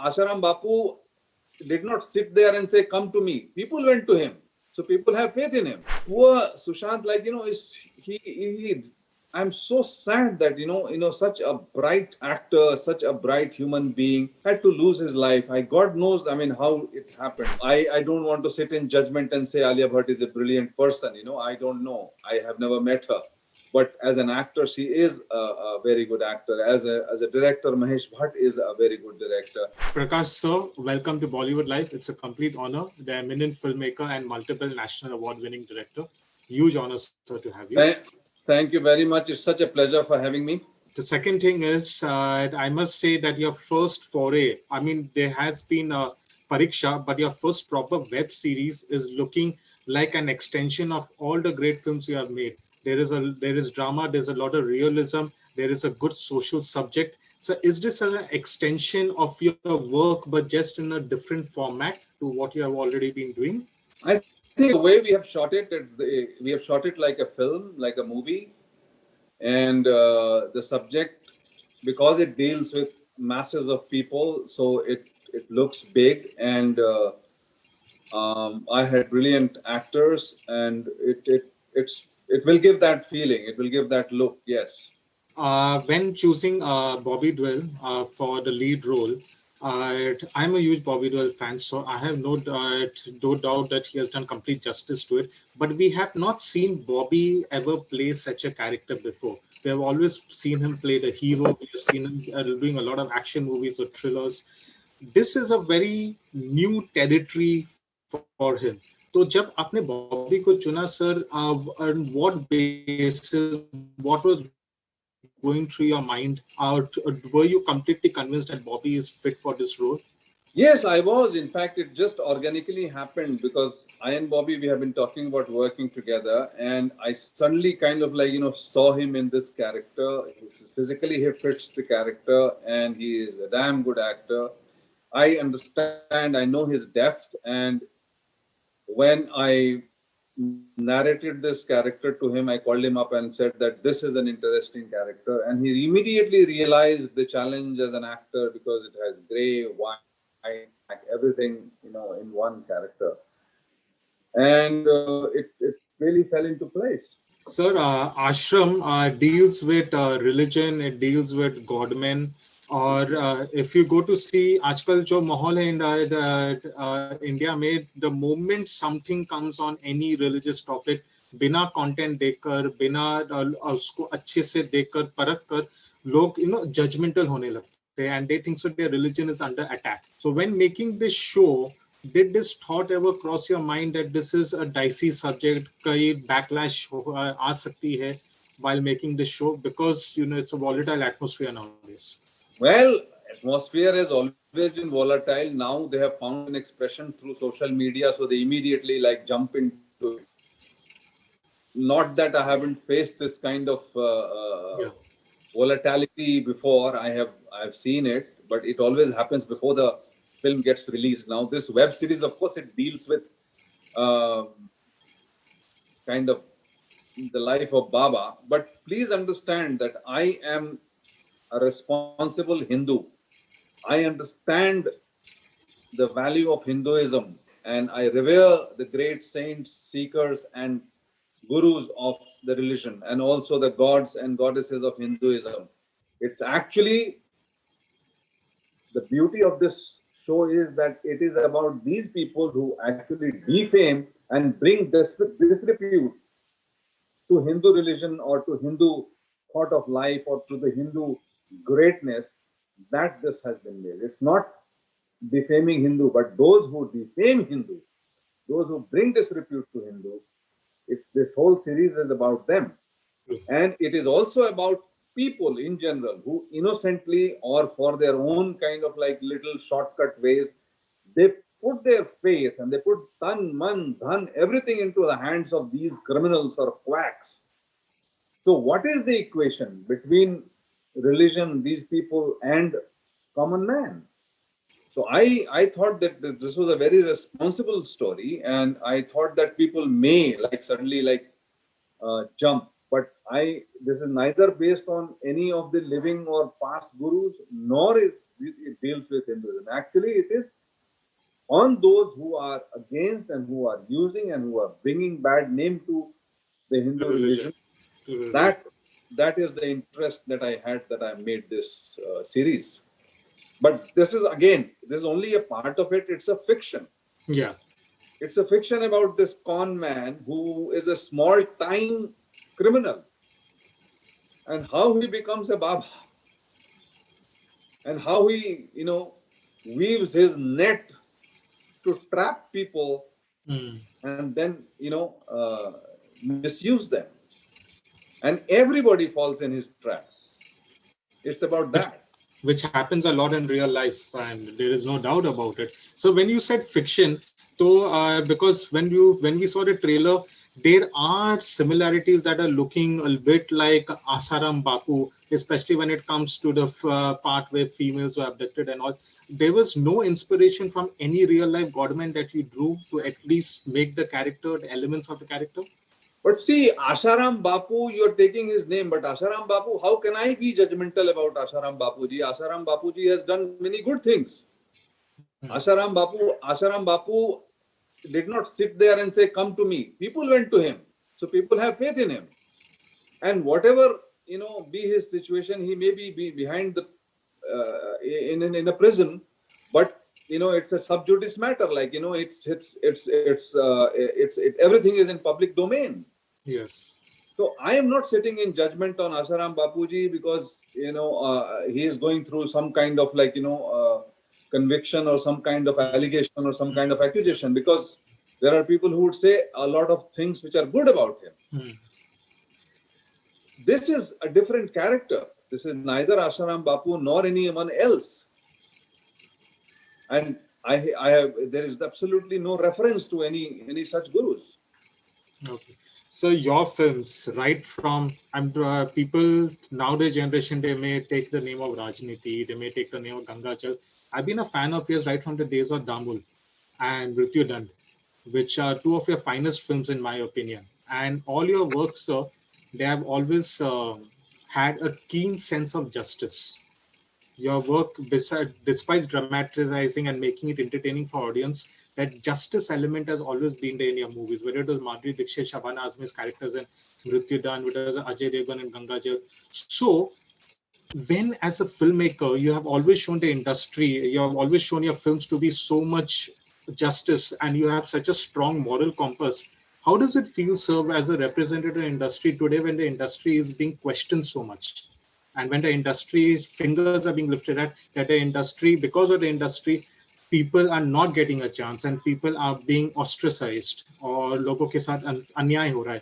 Asharam Bapu did not sit there and say, "Come to me." People went to him. So people have faith in him. Poor Sushant, like, is he I'm so sad that, such a bright actor, such a bright human being had to lose his life. God knows, how it happened. I don't want to sit in judgment and say Alia Bhatt is a brilliant person. I don't know. I have never met her. But as an actor, she is a very good actor. As a director, Mahesh Bhatt is a very good director. Prakash sir, welcome to Bollywood Life. It's a complete honor. The eminent filmmaker and multiple national award-winning director. Huge honor, sir, to have you. Thank you very much. It's such a pleasure for having me. The second thing is, I must say that your first foray, there has been a Pariksha, but your first proper web series is looking like an extension of all the great films you have made. There is drama, there's a lot of realism, there is a good social subject. So is this an extension of your work, but just in a different format to what you have already been doing? I think the way we have shot it, we have shot it like a film, like a movie. And the subject, because it deals with masses of people, so it looks big. And I had brilliant actors, and it will give that feeling. It will give that look. Yes. When choosing Bobby Deol for the lead role, I'm a huge Bobby Deol fan, so I have no doubt that he has done complete justice to it. But we have not seen Bobby ever play such a character before. We have always seen him play the hero. We have seen him doing a lot of action movies or thrillers. This is a very new territory for him. तो जब आपने बॉबी को चुना sir, on what basis, what was going through your mind, were you completely convinced that Bobby is fit for this role? Yes, I was. In fact, it just organically happened because I and Bobby, we have been talking about working together, and I suddenly kind of saw him in this character. Physically, he fits the character, and he is a damn good actor. I understand, I know his depth, and when I narrated this character to him, I called him up and said that this is an interesting character, and he immediately realized the challenge as an actor because it has gray, white, black, everything, in one character, and it really fell into place. Sir, Ashram deals with religion, it deals with godmen, और if you go to see आजकल जो माहौल है India में, the moment something comes on any religious topic, बिना content देखकर, बिना उसको अच्छे से देखकर परख कर, लोग judgmental होने लगते हैं, and they think so their religion is under attack. So when making this show, did this thought ever cross your mind that this is a dicey subject, कई backlash आ सकती है while making this show, because it's a volatile atmosphere nowadays? Well, atmosphere has always been volatile. Now they have found an expression through social media, so they immediately jump into it. Not that I haven't faced this kind of volatility before. I've seen it, but it always happens before the film gets released. Now this web series, of course, it deals with kind of the life of Baba. But please understand that I am a responsible Hindu. I understand the value of Hinduism, and I revere the great saints, seekers, and gurus of the religion, and also the gods and goddesses of Hinduism. It's actually, the beauty of this show is that it is about these people who actually defame and bring disrepute to Hindu religion or to Hindu thought of life or to the Hindu greatness, that this has been made. It's not defaming Hindu, but those who defame Hindu, those who bring disrepute to Hindu, this whole series is about them. And it is also about people in general who innocently or for their own kind of little shortcut ways, they put their faith and they put tan, man, dhan, everything into the hands of these criminals or quacks. So what is the equation between religion, these people, and common man? So I thought that this was a very responsible story, and I thought that people may suddenly jump. But this is neither based on any of the living or past gurus, nor it deals with Hinduism. Actually, it is on those who are against and who are using and who are bringing bad name to the Hindu religion. That that is the interest that I had, that I made this series. But this is only a part of it. It's a fiction. Yeah. It's a fiction about this con man who is a small time criminal and how he becomes a Baba and how he, weaves his net to trap people and then, misuse them. And everybody falls in his trap. It's about that. Which happens a lot in real life, and there is no doubt about it. So when you said fiction, so because when we saw the trailer, there are similarities that are looking a bit like Asaram Bapu, especially when it comes to the part where females were abducted and all. There was no inspiration from any real life godman that you drew to at least make the character, the elements of the character. But see, Asharam Bapu, you're taking his name, but Asharam Bapu, how can I be judgmental about Asharam Bapuji? Asharam Bapuji has done many good things. Asharam Bapu did not sit there and say, come to me. People went to him. So people have faith in him. And whatever, be his situation, he may be behind the, in a prison, but, it's a sub judice matter. Like, everything is in public domain. Yes. So I am not sitting in judgment on Asharam Bapuji because, he is going through some kind of conviction or some kind of allegation or some kind of accusation, because there are people who would say a lot of things which are good about him. This is a different character. This is neither Asharam Bapu nor anyone else. And there is absolutely no reference to any such gurus. Okay. So your films, right from people nowadays generation, they may take the name of Rajniti, they may take the name of Gangachal. I've been a fan of yours right from the days of Damul and Mrityu Dand, which are two of your finest films in my opinion. And all your works, sir, they have always had a keen sense of justice. Your work, despite dramatizing and making it entertaining for audience, that justice element has always been there in your movies, whether it was Madhuri Dixit, Shabana Azmi's characters in Mrityu Dand, whether it was Ajay Devgan and Gangajal. So, when as a filmmaker, you have always shown the industry, you have always shown your films to be so much justice, and you have such a strong moral compass. How does it feel, sir, as a representative of the industry today when the industry is being questioned so much? And when the industry's fingers are being lifted at, that the industry, because of the industry, people are not getting a chance and people are being ostracized or logo ke saath anyay ho raha hai.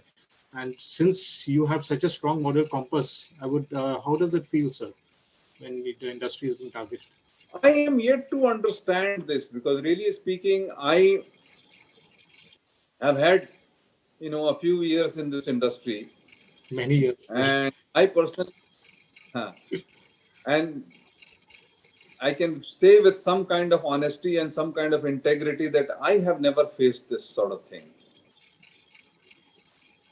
And since you have such a strong moral compass, how does it feel, sir, when the industry is being targeted? I am yet to understand this because, really speaking, I have had, a few years in this industry. Many years. And I personally, and I can say with some kind of honesty and some kind of integrity that I have never faced this sort of thing.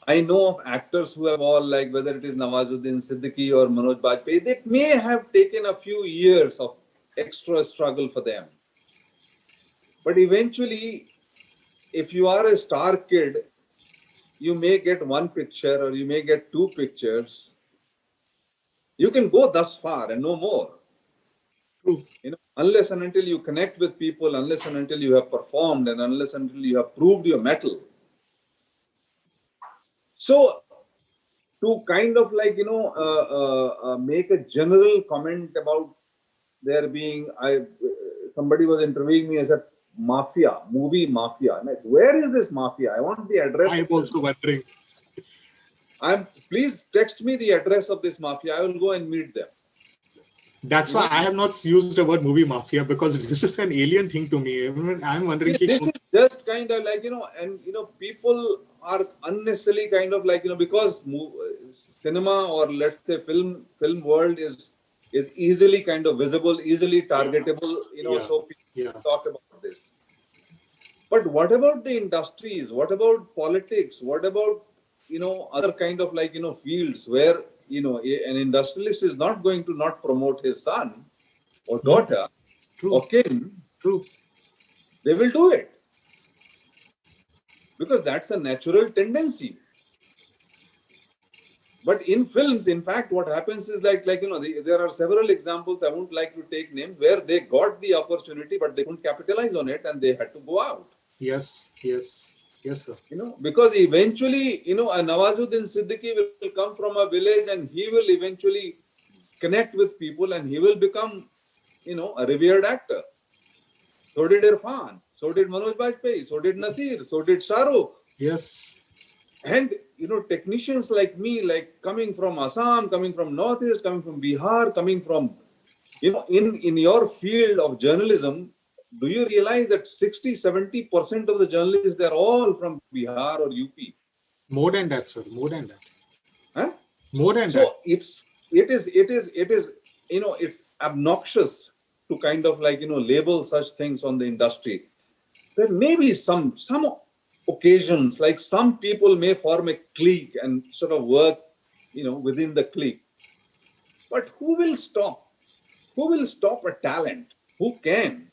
I know of actors who have all, like whether it is Nawazuddin Siddiqui or Manoj Bajpayee, that may have taken a few years of extra struggle for them. But eventually, if you are a star kid, you may get one picture or you may get two pictures. You can go thus far and no more. True. Unless and until you connect with people, unless and until you have performed, and unless and until you have proved your mettle. So, to kind of make a general comment about there being, somebody was interviewing me as a mafia, movie mafia. I'm like, where is this mafia? I want the address. I'm also wondering. Please text me the address of this mafia. I will go and meet them. That's why I have not used the word movie mafia, because this is an alien thing to me. I'm wondering. This is just kind of like, and people are unnecessarily kind of like, because cinema or let's say film world is easily kind of visible, easily targetable, so people talk about this. But what about the industries? What about politics? What about, other kind of like, fields where, an industrialist is not going to not promote his son. or daughter True. or kin, True. they will do it. Because that's a natural tendency. But in films, in fact, what happens is there are several examples, I won't like to take names, where they got the opportunity, but they couldn't capitalize on it and they had to go out. Yes, yes, yes, sir. Because eventually, a Nawazuddin Siddiqui will come from a village and he will eventually connect with people and he will become, a revered actor. So did Irfan, so did Manoj Bajpayee, so did Nasir, so did Shahrukh. Yes. And, technicians like me, like coming from Assam, coming from Northeast, coming from Bihar, coming from, in your field of journalism, do you realize that 60-70% of the journalists, they're all from Bihar or UP? More than that, sir. More than that. Huh? More than that. So it is, it's obnoxious to kind of label such things on the industry. There may be some occasions, like some people may form a clique and sort of work, within the clique. But who will stop? Who will stop a talent? Who can?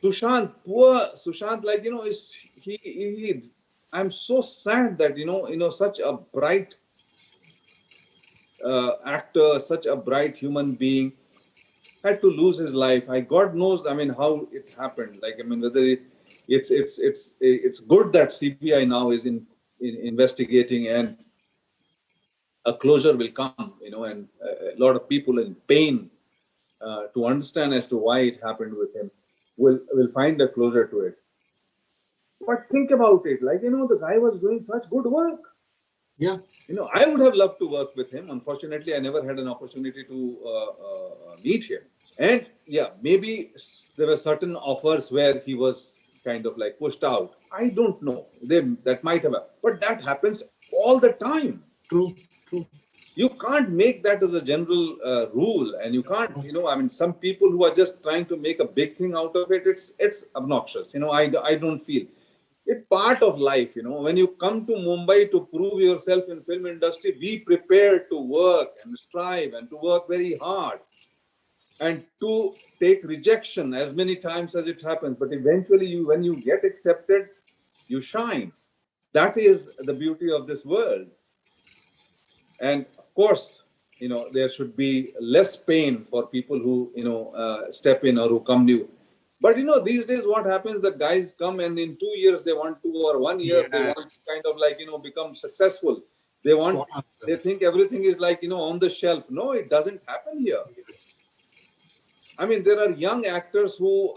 Sushant, poor Sushant, is he I'm so sad that such a bright actor, such a bright human being had to lose his life. God knows, how it happened. Whether it's good that CBI now is in investigating and a closure will come, and a lot of people in pain to understand as to why it happened with him will find a closure to it. But think about it, the guy was doing such good work. Yeah. I would have loved to work with him. Unfortunately, I never had an opportunity to meet him. And yeah, maybe there were certain offers where he was kind of pushed out. I don't know. That might have, but that happens all the time. True. True. You can't make that as a general rule, and you can't. Some people who are just trying to make a big thing out of it. It's obnoxious. I don't feel. It's part of life, when you come to Mumbai to prove yourself in film industry, be prepared to work and strive and to work very hard and to take rejection as many times as it happens. But eventually when you get accepted, you shine. That is the beauty of this world. And of course, there should be less pain for people who, step in or who come new. But these days what happens, that guys come and in 2 years they want to, or 1 year they want to kind of become successful. They think everything is on the shelf. No, it doesn't happen here. Yes. There are young actors who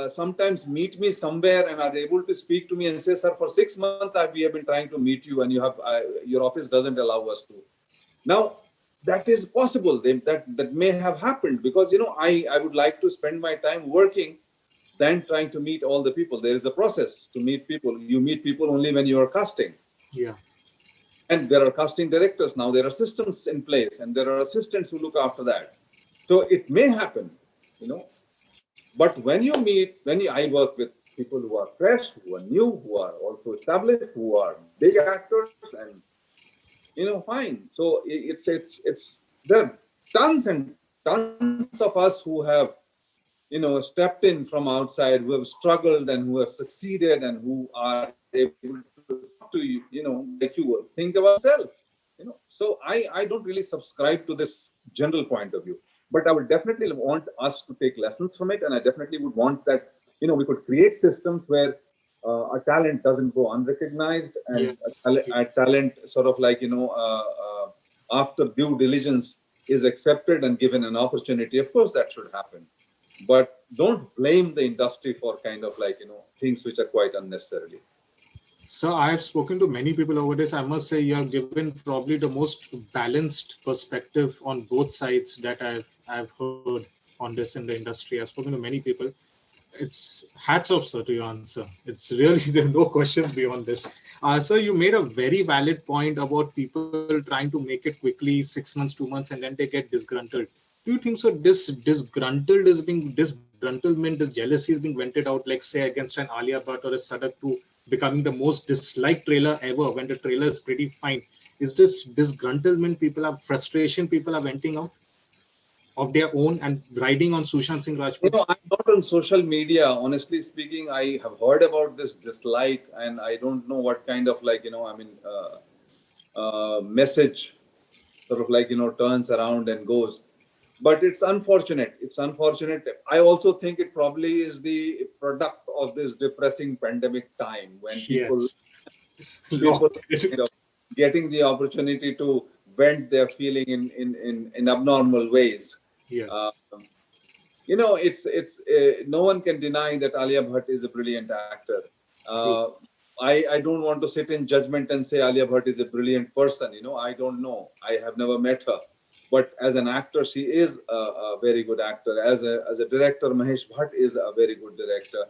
sometimes meet me somewhere and are able to speak to me and say, sir, for 6 months we have been trying to meet you and your office doesn't allow us to. Now, that is possible. That may have happened because, I would like to spend my time working than trying to meet all the people. There is a process to meet people. You meet people only when you are casting. Yeah. And there are casting directors now. There are systems in place and there are assistants who look after that. So it may happen, But when I work with people who are fresh, who are new, who are also established, who are big actors, and fine. So there are tons and tons of us who have stepped in from outside, who have struggled and who have succeeded and who are able to talk to you, like you will think about yourself, So I don't really subscribe to this general point of view, but I would definitely want us to take lessons from it. And I definitely would want that, we could create systems where a talent doesn't go unrecognized and a talent sort of after due diligence is accepted and given an opportunity. Of course, that should happen. But don't blame the industry for kind of things which are quite unnecessarily. So I have spoken to many people over this. I must say you have given probably the most balanced perspective on both sides that I've heard on this in the industry. I've spoken to many people. It's hats off, sir, to your answer. It's really, there are no questions beyond this. Sir, you made a very valid point about people trying to make it quickly, 6 months, 2 months, and then they get disgruntled. Do you think so? This disgruntlement, this jealousy is being vented out, like say against an Alia Bhatt or a Sadak to becoming the most disliked trailer ever when the trailer is pretty fine? Is this disgruntlement frustration people are venting out? of their own and riding on Sushant Singh Rajput? I'm not on social media. Honestly speaking, I have heard about this dislike, and I don't know what kind of message sort of turns around and goes. But it's unfortunate. It's unfortunate. I also think it probably is the product of this depressing pandemic time when people Yes. Locked. you know, getting the opportunity to vent their feeling in abnormal ways. Uh, Yes. it's no one can deny that Alia Bhatt is a brilliant actor. True. Uh, I don't want to sit in judgment and say Alia Bhatt is a brilliant person. I don't know. I have never met her, but as an actor, she is a very good actor. As a director, Mahesh Bhatt is a very good director.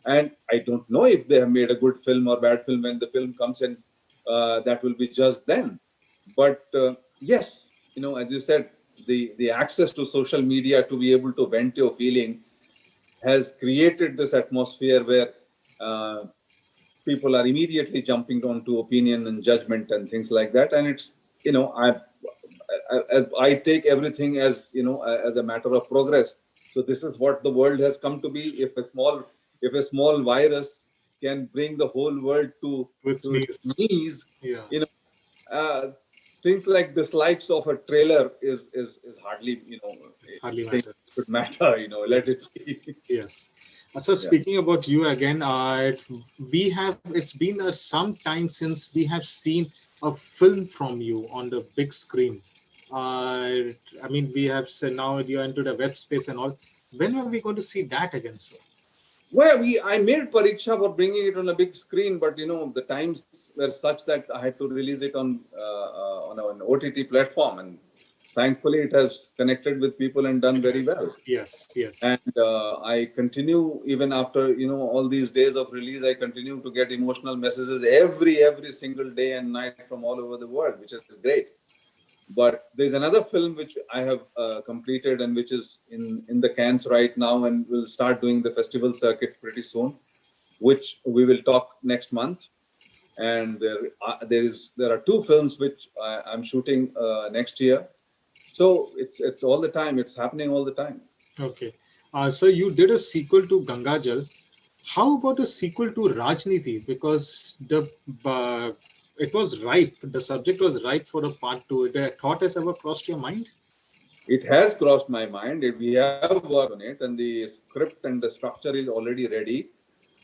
And I don't know if they have made a good film or bad film. When the film comes in, that will be just then. But yes, as you said, the access to social media to be able to vent your feeling has created this atmosphere where uh, people are immediately jumping onto opinion and judgment and things like that. And it's, I take everything as, as a matter of progress. So this is what the world has come to be. If a small virus can bring the whole world to With its sneeze. knees, Yeah. uh, things like dislikes of a trailer is hardly, It's hardly thing matter. should matter. Let it be. Yes. So speaking about you again, it's been some time since we have seen a film from you on the big screen. I mean, we have said now you're into the web space and all. When are we going to see that again, sir? Well, I made Pariksha for bringing it on a big screen, but the times were such that I had to release it on an OTT platform, and thankfully it has connected with people and done very well. Yes, yes. And I continue even after all these days of release. I continue to get emotional messages every single day and night from all over the world, which is great. But there's another film which I have completed and which is in the cans right now, and we'll start doing the festival circuit pretty soon, which we will talk next month. And there are two films which I'm shooting next year. So it's all the time. It's happening all the time. Okay. So you did a sequel to Gangajal. How about a sequel to Rajniti? Because it was ripe. The subject was ripe for a part two. The thought has ever crossed your mind? It has crossed my mind. We have worked on it, and the script and the structure is already ready.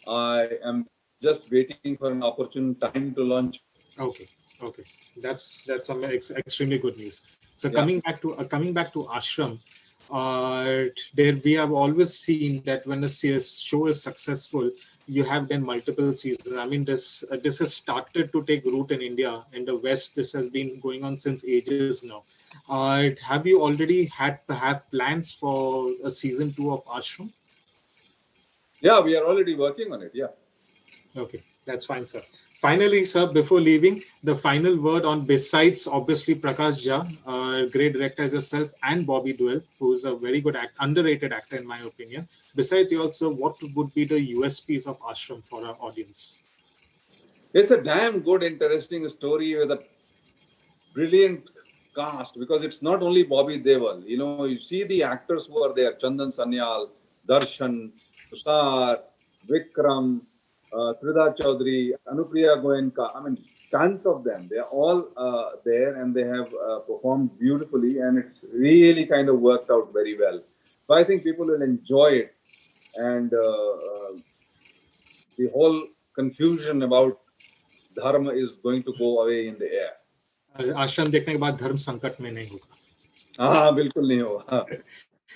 I am just waiting for an opportune time to launch. Okay, okay, that's some extremely good news. So Yeah. coming back to Ashram, there we have always seen that when a show is successful, you have done multiple seasons. I mean, this has started to take root in India. In the West, this has been going on since ages now. Have you already have plans for a season 2 of Ashram? Yeah, we are already working on it. Yeah. Okay, that's fine, sir. Finally, sir, before leaving, the final word on, besides obviously Prakash Jha, great director as yourself, and Bobby Deol, who's a very good underrated actor in my opinion. Besides you also, what would be the USPs of Ashram for our audience? It's a damn good, interesting story with a brilliant cast, because it's not only Bobby Deol. You see the actors who are there: Chandan Sanyal, Darshan, Tushar, Vikram, Trida Chaudhary, Anupriya Goenka. I mean, tons of them. They're all there, and they have performed beautifully, and it's really kind of worked out very well. So I think people will enjoy it, and the whole confusion about dharma is going to go away in the air. आश्रम देखने के बाद धर्म संकट में नहीं होगा. हाँ, बिल्कुल नहीं होगा.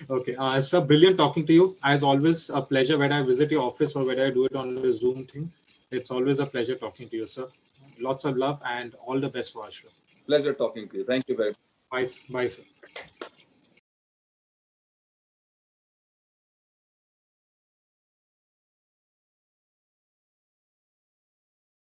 Okay, sir, brilliant talking to you. As always, a pleasure whether I visit your office or whether I do it on the Zoom thing. It's always a pleasure talking to you, sir. Lots of love and all the best for Ashram. Pleasure talking to you. Thank you very much. Bye, bye, sir.